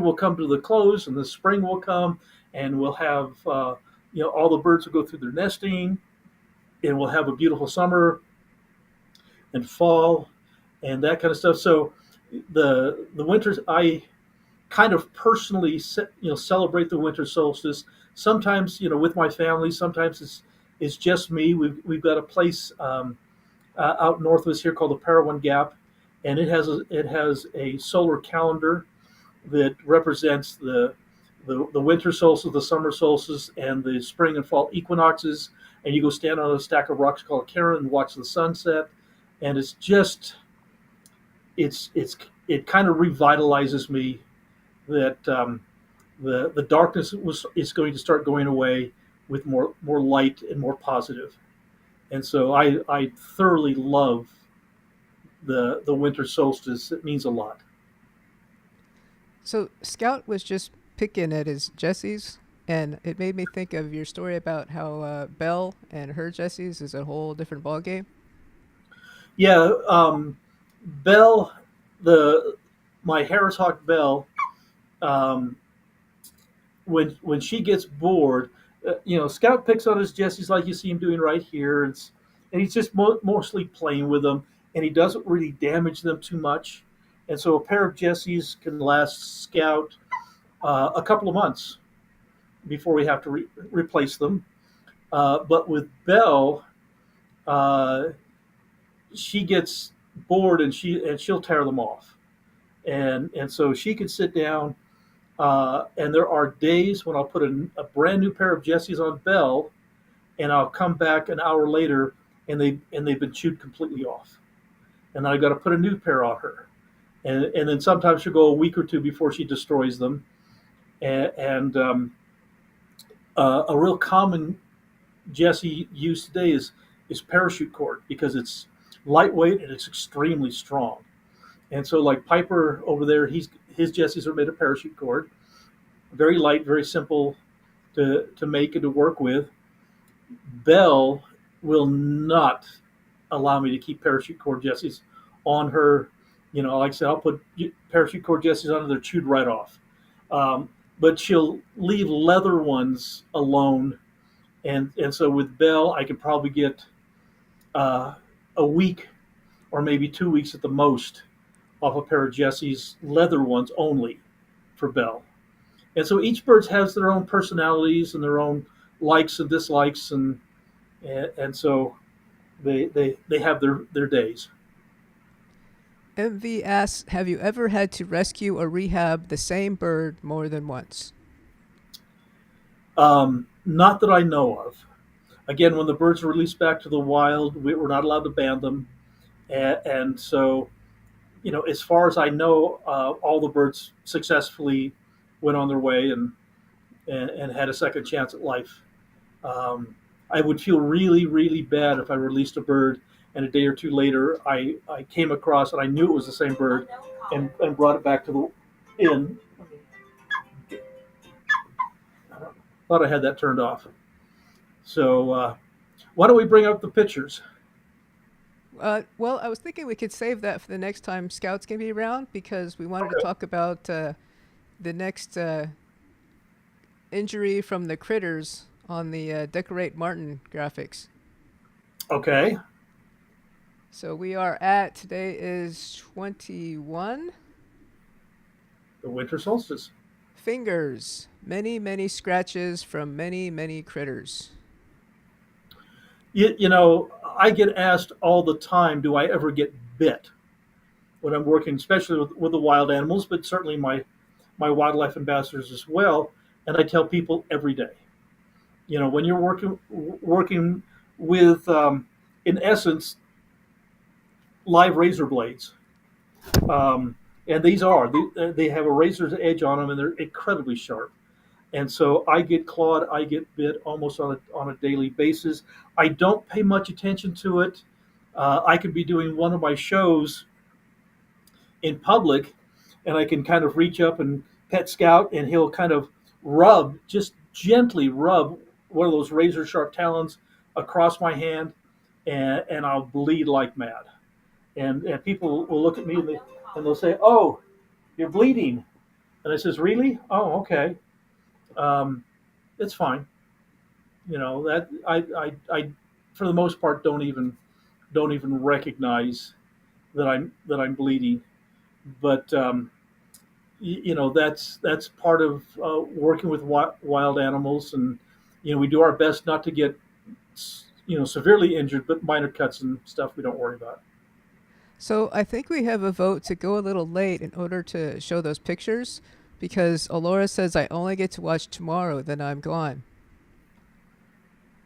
will come to the close and the spring will come, and we'll have all the birds will go through their nesting, and we'll have a beautiful summer and fall and that kind of stuff. So the winters, I kind of personally celebrate the winter solstice. Sometimes with my family. Sometimes it's just me. We've got a place out north of us here called the Parowan Gap, and it has a solar calendar that represents the winter solstice, the summer solstice, and the spring and fall equinoxes. And you go stand on a stack of rocks called a cairn and watch the sunset, and it kind of revitalizes me that the darkness is going to start going away with more light and more positive. And so I thoroughly love the winter solstice. It means a lot. So Scout was just picking at his Jessies, and it made me think of your story about how Belle and her Jessies is a whole different ballgame. Yeah, Belle, my Harris hawk Belle, when she gets bored, Scout picks on his Jessies like you see him doing right here, and he's just mostly playing with them, and he doesn't really damage them too much. And so a pair of Jessies can last Scout a couple of months before we have to replace them. But with Belle, she gets bored and she'll tear them off, and so she can sit down. And there are days when I'll put a brand new pair of Jessies on Belle, and I'll come back an hour later and they've been chewed completely off, and I've got to put a new pair on her. And then sometimes she'll go a week or two before she destroys them. And a real common Jessie use today is parachute cord, because it's lightweight and it's extremely strong. And so like Piper over there, his Jessies are made of parachute cord, very light, very simple to make and to work with. Belle will not allow me to keep parachute cord Jessies on her. Like I said, I'll put parachute cord Jessies on her, they're chewed right off. But she'll leave leather ones alone. And so with Belle, I could probably get a week or maybe 2 weeks at the most off a pair of Jessies, leather ones only for Belle. And so each bird has their own personalities and their own likes and dislikes, and so they have their days. MV asks, have you ever had to rescue or rehab the same bird more than once? Not that I know of. Again, when the birds are released back to the wild, we're not allowed to ban them. And so, as far as I know, all the birds successfully went on their way and had a second chance at life. I would feel really, really bad if I released a bird and a day or two later I came across and I knew it was the same bird and brought it back to the inn. Thought I had that turned off. So why don't we bring up the pictures? Well, I was thinking we could save that for the next time Scouts can be around, because we wanted to talk about the next injury from the critters on the Decorate Martin graphics. Okay. So we are at, today is 21. The winter solstice. Fingers. Many, many scratches from many, many critters. You know, I get asked all the time, do I ever get bit when I'm working, especially with the wild animals, but certainly my wildlife ambassadors as well. And I tell people every day, you know, when you're working with, in essence, live razor blades, and these they have a razor's edge on them, and they're incredibly sharp. And so I get clawed, I get bit almost on a daily basis. I don't pay much attention to it. I could be doing one of my shows in public, and I can kind of reach up and pet Scout, and he'll kind of just gently rub one of those razor sharp talons across my hand, and I'll bleed like mad. And people will look at me and they'll say, "Oh, you're bleeding," and I says, "Really? Oh, okay." It's fine. You know, that I for the most part don't even recognize that I'm bleeding. But you know, that's part of working with wild animals, and you know, we do our best not to get, you know, severely injured, but minor cuts and stuff we don't worry about. So I think we have a vote to go a little late in order to show those pictures, because Alora says I only get to watch tomorrow, then I'm gone.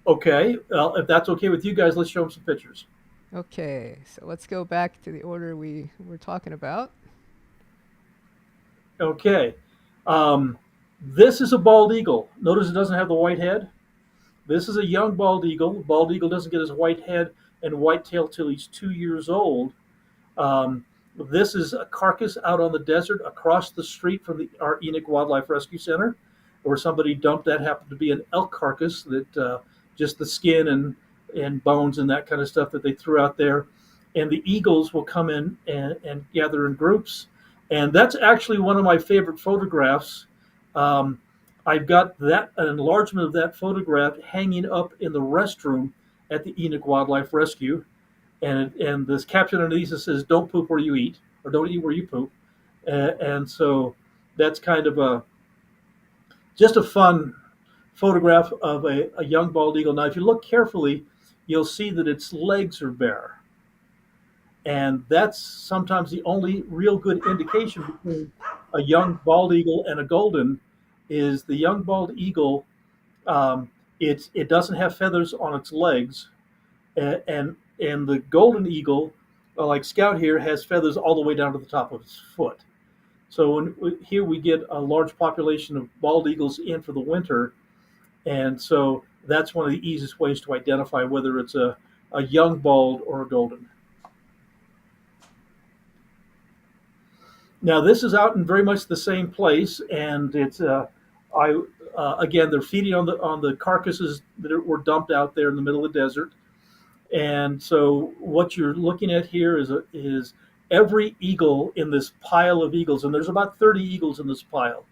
Okay, well, if that's okay with you guys, let's show them some pictures. Okay, so let's go back to the order we were talking about. Okay, this is a bald eagle. Notice it doesn't have the white head. This is a young bald eagle. Bald eagle doesn't get his white head and white tail till he's 2 years old. This is a carcass out on the desert across the street from our Enoch Wildlife Rescue Center, where somebody dumped that. Happened to be an elk carcass that just the skin and bones and that kind of stuff that they threw out there. And the eagles will come in and gather in groups. And that's actually one of my favorite photographs. I've got an enlargement of that photograph hanging up in the restroom at the Enoch Wildlife Rescue. And this caption underneath it says, "Don't poop where you eat," or "Don't eat where you poop." And so that's kind of just a fun photograph of a young bald eagle. Now, if you look carefully, you'll see that its legs are bare. And that's sometimes the only real good indication between a young bald eagle and a golden, is the young bald eagle, it doesn't have feathers on its legs. And the golden eagle, like Scout here, has feathers all the way down to the top of his foot. So here we get a large population of bald eagles in for the winter, and so that's one of the easiest ways to identify whether it's a young bald or a golden. Now this is out in very much the same place, and it's again, they're feeding on the carcasses that were dumped out there in the middle of the desert. And so what you're looking at here is every eagle in this pile of eagles, and there's about 30 eagles in this pile,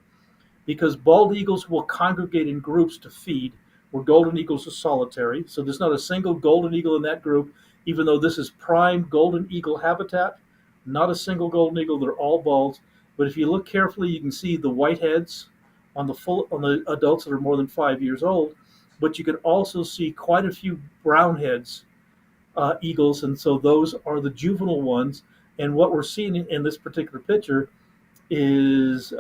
because bald eagles will congregate in groups to feed, where golden eagles are solitary. So there's not a single golden eagle in that group, even though this is prime golden eagle habitat. Not a single golden eagle, they're all balds. But if you look carefully, you can see the white heads on the adults that are more than 5 years old, but you can also see quite a few brown heads eagles, and so those are the juvenile ones. And what we're seeing in this particular picture is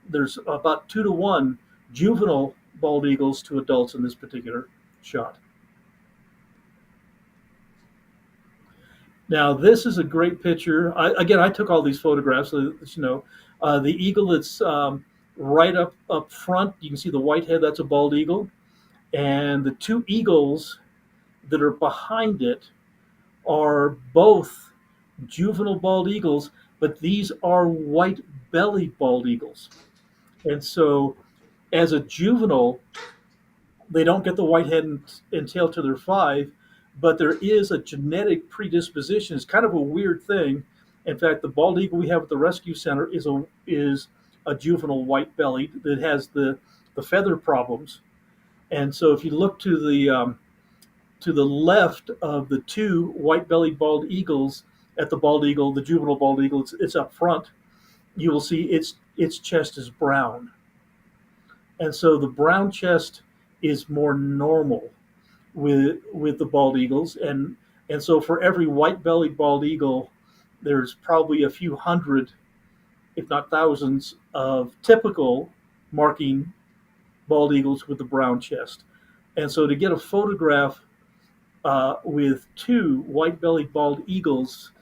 there's about 2 to 1 juvenile bald eagles to adults in this particular shot. Now this is a great picture. I took all these photographs, so you know, the eagle that's right up front, you can see the white head, that's a bald eagle, and the 2 eagles that are behind it are both juvenile bald eagles, but these are white-bellied bald eagles. And so As a juvenile, they don't get the white head and tail till they're 5, but there is a genetic predisposition. It's kind of a weird thing. In fact, the bald eagle we have at the rescue center is a juvenile white-bellied that has the feather problems. And so if you look to the left of the 2 white-bellied bald eagles at the bald eagle, the juvenile bald eagle, it's up front, you will see its chest is brown. And so the brown chest is more normal with the bald eagles. And so for every white-bellied bald eagle, there's probably a few hundred, if not thousands, of typical marking bald eagles with the brown chest. And so to get a photograph with 2 white-bellied bald eagles,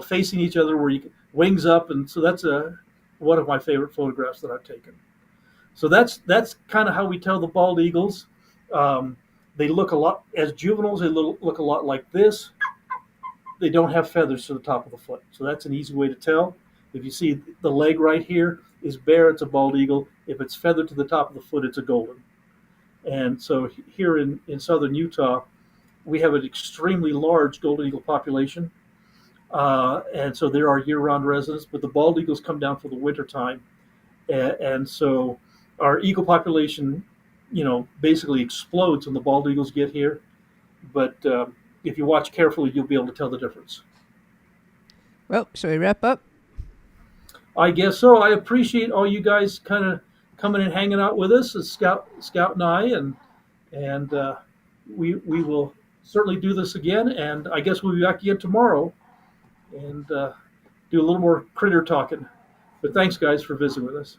facing each other, where you wings up, and so that's one of my favorite photographs that I've taken. So that's kind of how we tell the bald eagles. They look a lot, as juveniles, they look a lot like this. They don't have feathers to the top of the foot. So that's an easy way to tell. If you see the leg right here is bare, it's a bald eagle. If it's feathered to the top of the foot, it's a golden. And so here in southern Utah, we have an extremely large golden eagle population. And so there are year-round residents, but the bald eagles come down for the winter time. And so our eagle population, basically explodes when the bald eagles get here. But if you watch carefully, you'll be able to tell the difference. Well, shall we wrap up? I guess so. I appreciate all you guys kind of coming and hanging out with us, as Scout and I, and we will certainly do this again. And I guess we'll be back again tomorrow and do a little more critter talking. But thanks, guys, for visiting with us.